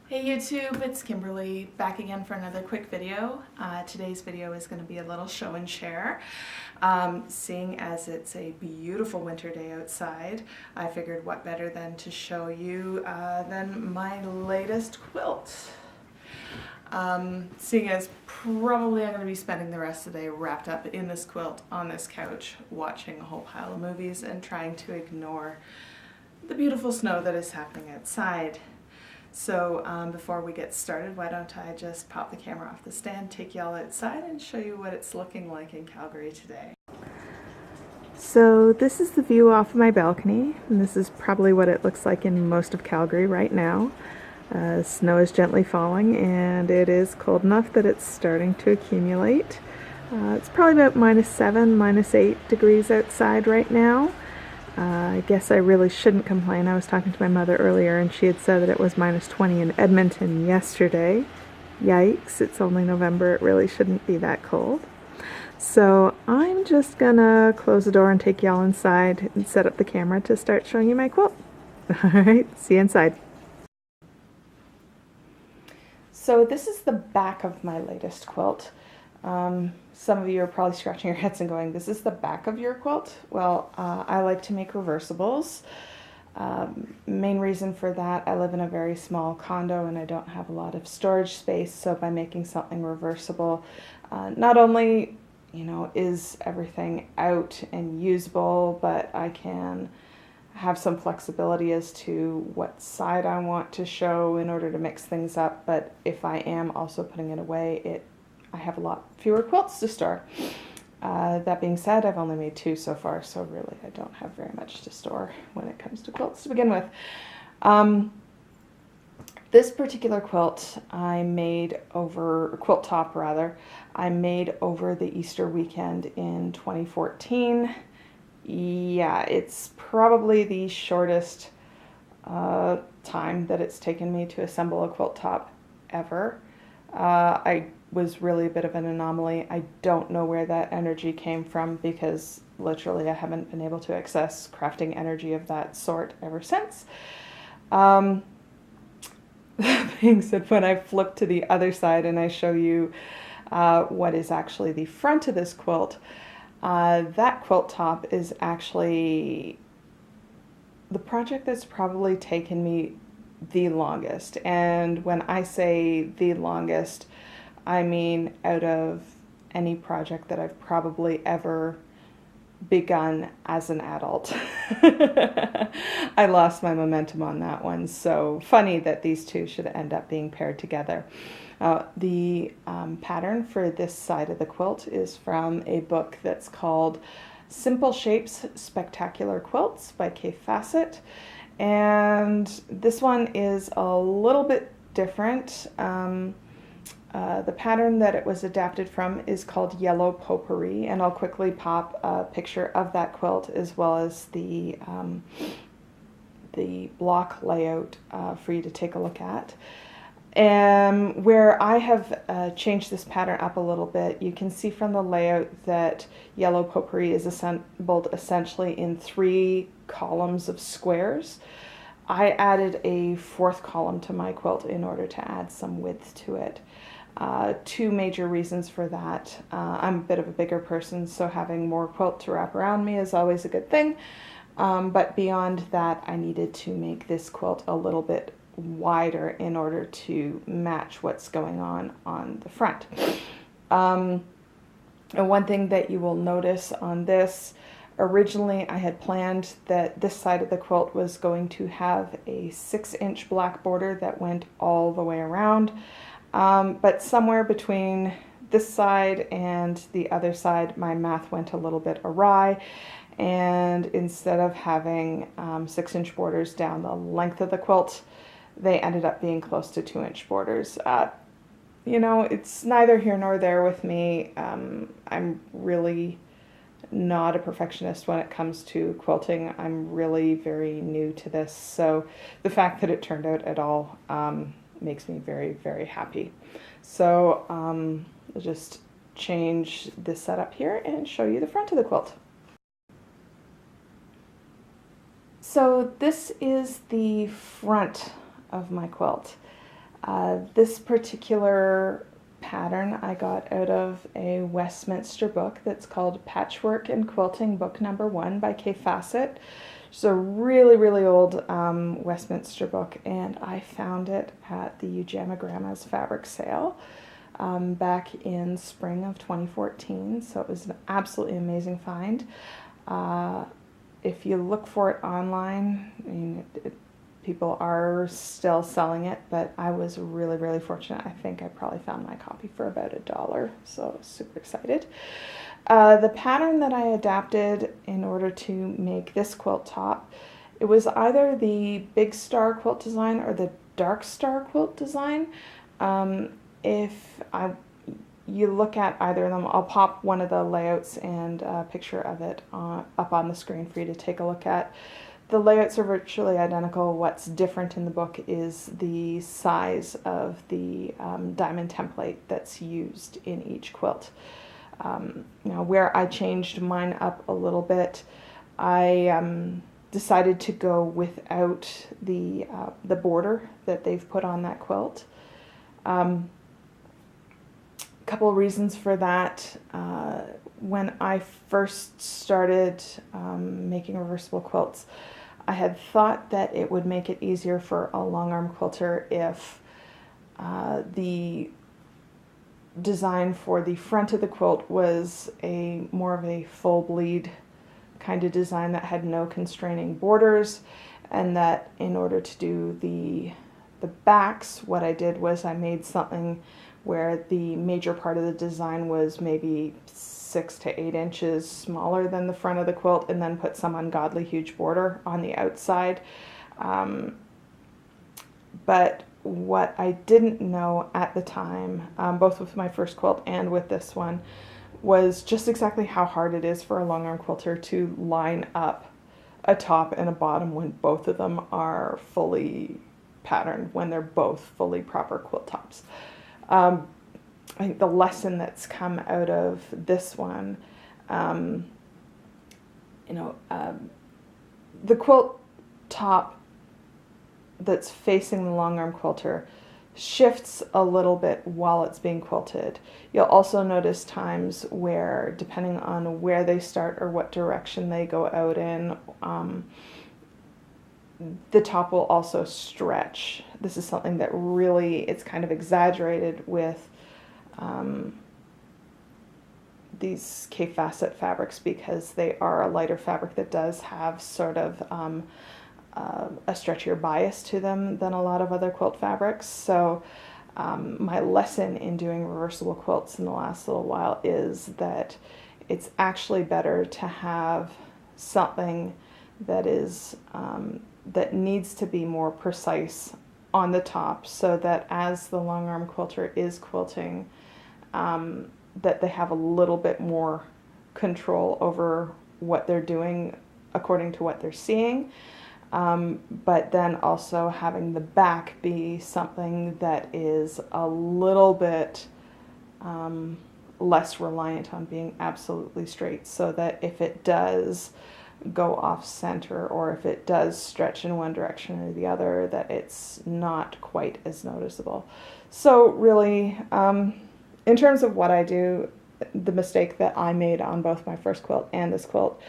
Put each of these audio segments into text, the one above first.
Hey YouTube, it's Kimberly back again for another quick video. Today's video is going to be a little show and share. Seeing as it's a beautiful winter day outside, I figured what better than to show you than my latest quilt. Seeing as probably I'm going to be spending the rest of the day wrapped up in this quilt on this couch watching a whole pile of movies and trying to ignore the beautiful snow that is happening outside. So before we get started, why don't I just pop the camera off the stand, take y'all outside, and show you what it's looking like in Calgary today. So this is the view off of my balcony, and this is probably what it looks like in most of Calgary right now. Snow is gently falling, and it is cold enough that it's starting to accumulate. It's probably about -7, -8 degrees outside right now. I guess I really shouldn't complain. I was talking to my mother earlier and she had said that it was -20 in Edmonton yesterday. Yikes, it's only November. It really shouldn't be that cold. So I'm just gonna close the door and take y'all inside and set up the camera to start showing you my quilt. Alright, see you inside. So this is the back of my latest quilt. Some of you are probably scratching your heads and going, this is the back of your quilt? Well, I like to make reversibles. Main reason for that, I live in a very small condo and I don't have a lot of storage space, so by making something reversible, not only, is everything out and usable, but I can have some flexibility as to what side I want to show in order to mix things up, but if I am also putting it away, I have a lot fewer quilts to store. That being said, I've only made 2 so far, so really I don't have very much to store when it comes to quilts to begin with. This particular quilt I made quilt top rather, I made over the Easter weekend in 2014. Yeah, it's probably the shortest time that it's taken me to assemble a quilt top ever. I was really a bit of an anomaly. I don't know where that energy came from because literally I haven't been able to access crafting energy of that sort ever since. That being said, when I flip to the other side and I show you what is actually the front of this quilt, that quilt top is actually the project that's probably taken me the longest. And when I say the longest, I mean out of any project that I've probably ever begun as an adult. I lost my momentum on that one, so funny that these two should end up being paired together. The pattern for this side of the quilt is from a book that's called Simple Shapes, Spectacular Quilts by Kay Fassett. And this one is a little bit different. The pattern that it was adapted from is called Yellow Potpourri, and I'll quickly pop a picture of that quilt as well as the block layout for you to take a look at. And where I have changed this pattern up a little bit, you can see from the layout that Yellow Potpourri is assembled essentially in 3 columns of squares. I added a 4th column to my quilt in order to add some width to it. 2 major reasons for that. I'm a bit of a bigger person, so having more quilt to wrap around me is always a good thing. But beyond that, I needed to make this quilt a little bit wider in order to match what's going on the front. And one thing that you will notice on this, originally I had planned that this side of the quilt was going to have a 6-inch black border that went all the way around, but somewhere between this side and the other side my math went a little bit awry, and instead of having 6-inch borders down the length of the quilt, they ended up being close to 2-inch borders. It's neither here nor there with me. I'm really not a perfectionist when it comes to quilting. I'm really very new to this, so the fact that it turned out at all makes me very, very happy. So I'll just change this setup here and show you the front of the quilt. So this is the front of my quilt. This particular pattern I got out of a Westminster book that's called Patchwork and Quilting Book Number 1 by Kay Fassett. It's a really old Westminster book, and I found it at the Ujamagramma's fabric sale back in spring of 2014, so it was an absolutely amazing find. If you look for it online, I mean, people are still selling it, but I was really fortunate. I think I probably found my copy for about $1, so I was super excited. The pattern that I adapted in order to make this quilt top, it was either the Big Star quilt design or the Dark Star quilt design. You look at either of them, I'll pop one of the layouts and a picture of it up on the screen for you to take a look at. The layouts are virtually identical. What's different in the book is the size of the diamond template that's used in each quilt. Now, where I changed mine up a little bit, I decided to go without the border that they've put on that quilt. Couple of reasons for that. When I first started making reversible quilts, I had thought that it would make it easier for a long arm quilter if the design for the front of the quilt was more of a full bleed kind of design that had no constraining borders, and that in order to do the backs, what I did was I made something where the major part of the design was maybe 6 to 8 inches smaller than the front of the quilt, and then put some ungodly huge border on the outside. But what I didn't know at the time, both with my first quilt and with this one, was just exactly how hard it is for a long arm quilter to line up a top and a bottom when both of them are fully patterned, when they're both fully proper quilt tops. I think the lesson that's come out of this one, the quilt top that's facing the long arm quilter shifts a little bit while it's being quilted. You'll also notice times where, depending on where they start or what direction they go out in, the top will also stretch. This is something that really, it's kind of exaggerated with these Kay Fassett fabrics, because they are a lighter fabric that does have sort of a stretchier bias to them than a lot of other quilt fabrics. So my lesson in doing reversible quilts in the last little while is that it's actually better to have something that is that needs to be more precise on the top, so that as the long arm quilter is quilting, that they have a little bit more control over what they're doing according to what they're seeing. But then also having the back be something that is a little bit less reliant on being absolutely straight, so that if it does go off center, or if it does stretch in one direction or the other, that it's not quite as noticeable. So really, in terms of what I do, the mistake that I made on both my first quilt and this quilt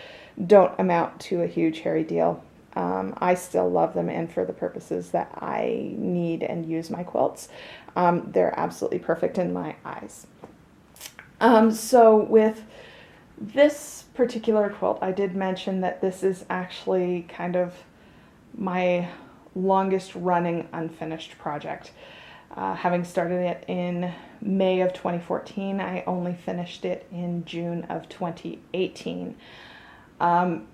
don't amount to a huge hairy deal. I still love them, and for the purposes that I need and use my quilts, they're absolutely perfect in my eyes. So with this particular quilt, I did mention that this is actually kind of my longest running unfinished project. Having started it in May of 2014, I only finished it in June of 2018.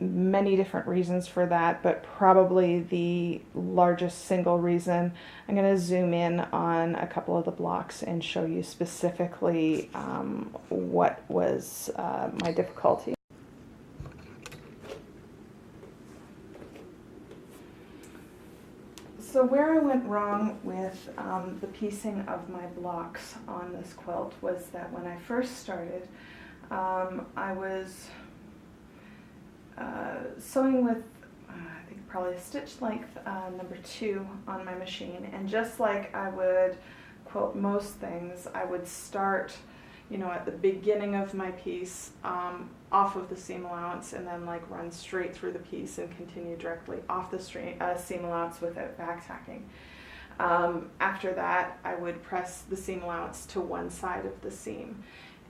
Many different reasons for that, but probably the largest single reason, I'm going to zoom in on a couple of the blocks and show you specifically what was my difficulty. So where I went wrong with the piecing of my blocks on this quilt was that when I first started, I was sewing with, I think probably stitch length number 2 on my machine, and just like I would quilt most things, I would start, you know, at the beginning of my piece off of the seam allowance, and then like run straight through the piece and continue directly off the seam allowance without back tacking. After that, I would press the seam allowance to one side of the seam,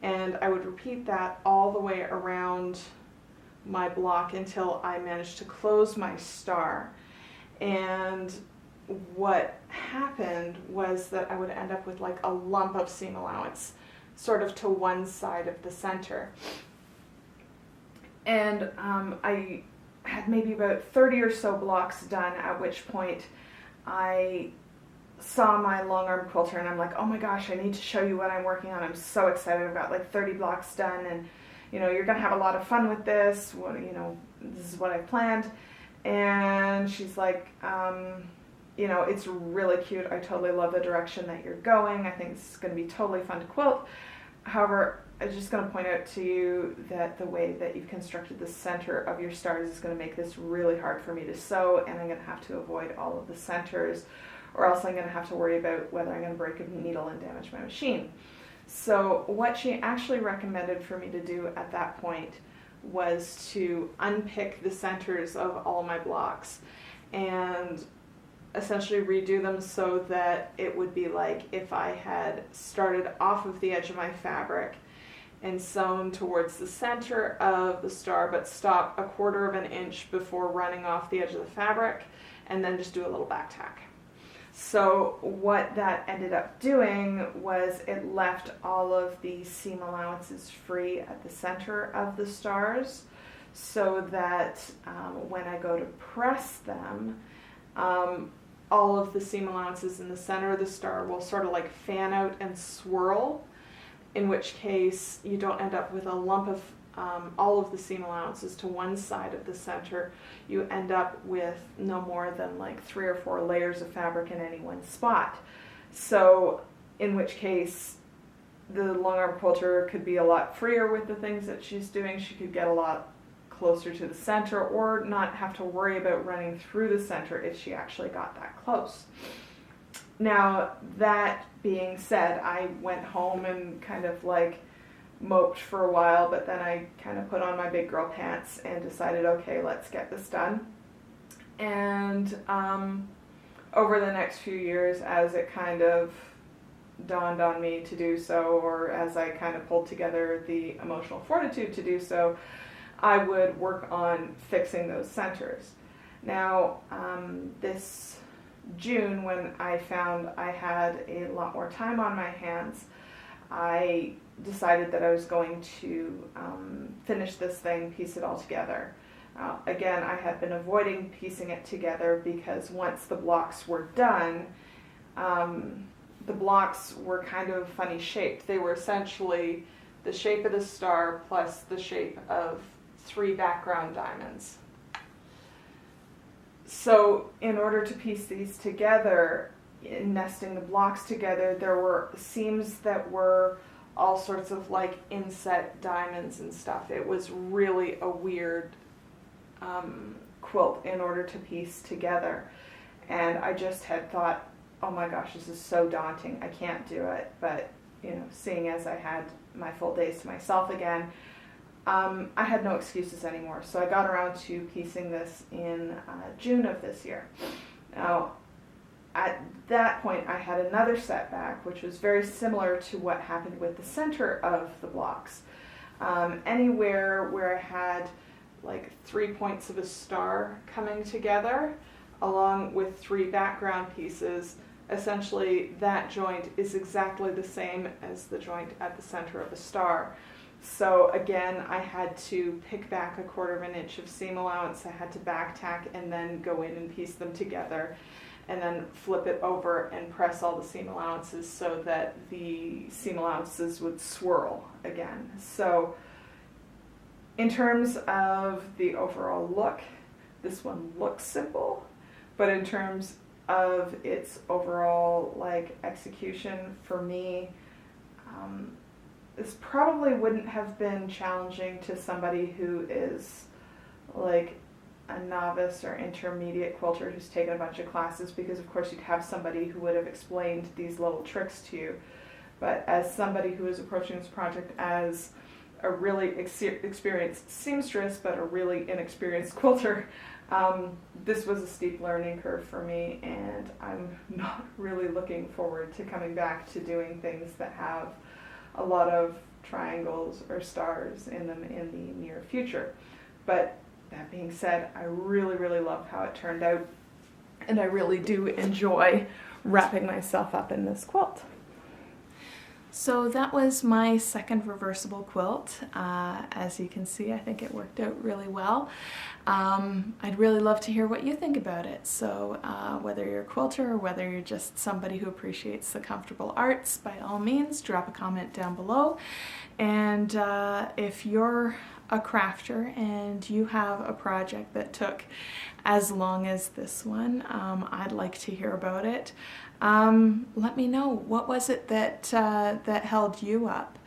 and I would repeat that all the way around my block until I managed to close my star. And what happened was that I would end up with like a lump of seam allowance sort of to one side of the center. And I had maybe about 30 or so blocks done, at which point I saw my long arm quilter and I'm like, oh my gosh, I need to show you what I'm working on. I'm so excited about like 30 blocks done, and you know, you're gonna have a lot of fun with this. Well, you know, this is what I planned. And she's like, you know, it's really cute. I totally love the direction that you're going. I think it's gonna be totally fun to quilt. However, I'm just going to point out to you that the way that you've constructed the center of your stars is going to make this really hard for me to sew, and I'm going to have to avoid all of the centers, or else I'm going to have to worry about whether I'm going to break a needle and damage my machine. So what she actually recommended for me to do at that point was to unpick the centers of all my blocks and essentially redo them so that it would be like if I had started off of the edge of my fabric and sewn towards the center of the star, but stop 1/4 of an inch before running off the edge of the fabric, and then just do a little back tack. So what that ended up doing was it left all of the seam allowances free at the center of the stars, so that when I go to press them, all of the seam allowances in the center of the star will sort of like fan out and swirl, in which case you don't end up with a lump of all of the seam allowances to one side of the center. You end up with no more than like 3 or 4 layers of fabric in any one spot. So in which case the long arm quilter could be a lot freer with the things that she's doing. She could get a lot closer to the center, or not have to worry about running through the center if she actually got that close. Now, that being said, I went home and kind of like moped for a while, but then I kind of put on my big girl pants and decided, okay, let's get this done. And over the next few years, as it kind of dawned on me to do so, or as I kind of pulled together the emotional fortitude to do so, I would work on fixing those centers. Now, this June, when I found I had a lot more time on my hands, I decided that I was going to finish this thing, piece it all together. Again, I had been avoiding piecing it together because once the blocks were done, the blocks were kind of funny shaped. They were essentially the shape of the star plus the shape of 3 background diamonds. So in order to piece these together, in nesting the blocks together, there were seams that were all sorts of like inset diamonds and stuff. It was really a weird quilt in order to piece together. And I just had thought, oh my gosh, this is so daunting. I can't do it. But, you know, seeing as I had my full days to myself again, I had no excuses anymore. So I got around to piecing this in June of this year. Now, at that point, I had another setback, which was very similar to what happened with the center of the blocks. Anywhere where I had like 3 points of a star coming together, along with 3 background pieces, essentially that joint is exactly the same as the joint at the center of a star. So again, I had to pick back 1/4 of an inch of seam allowance. I had to back tack and then go in and piece them together, and then flip it over and press all the seam allowances so that the seam allowances would swirl again. So in terms of the overall look, this one looks simple, but in terms of its overall like execution, for me, this probably wouldn't have been challenging to somebody who is like a novice or intermediate quilter who's taken a bunch of classes, because of course you'd have somebody who would have explained these little tricks to you. But as somebody who is approaching this project as a really experienced seamstress but a really inexperienced quilter, this was a steep learning curve for me, and I'm not really looking forward to coming back to doing things that have a lot of triangles or stars in them in the near future. But that being said, I really, really love how it turned out, and I really do enjoy wrapping myself up in this quilt. So that was my second reversible quilt. As you can see, I think it worked out really well. I'd really love to hear what you think about it. So whether you're a quilter or whether you're just somebody who appreciates the comfortable arts, by all means, drop a comment down below. And if you're a crafter and you have a project that took as long as this one, I'd like to hear about it. Let me know, what was it that that held you up?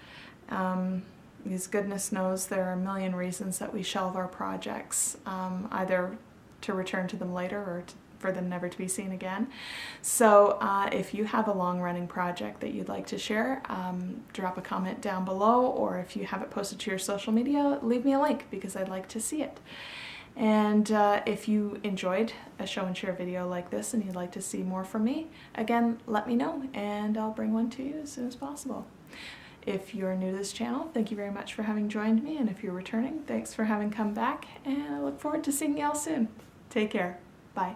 Because goodness knows there are a million reasons that we shelve our projects, either to return to them later or for them never to be seen again. So if you have a long-running project that you'd like to share, drop a comment down below, or if you have it posted to your social media, leave me a link because I'd like to see it. And if you enjoyed a show and share video like this and you'd like to see more from me, again, let me know and I'll bring one to you as soon as possible. If you're new to this channel, thank you very much for having joined me, and if you're returning, thanks for having come back, and I look forward to seeing you all soon. Take care. Bye.